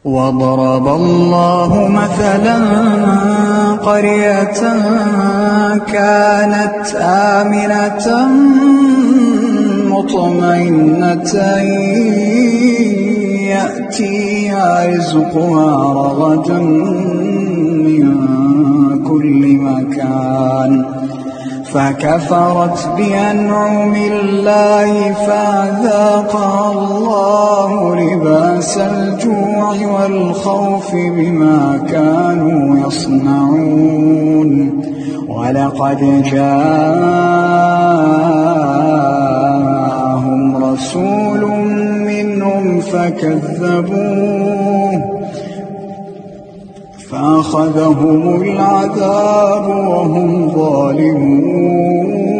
وضرب الله مثلا قرية كانت آمنة مطمئنة يأتيها رزقها رغدا من كل مكان فكفرت بأنعم الله فأذاقها الله لباس الجوع والخوف بما كانوا يصنعون ولقد جاءهم رسول منهم فكذبوه فأخذهم العذاب وهم ظالمون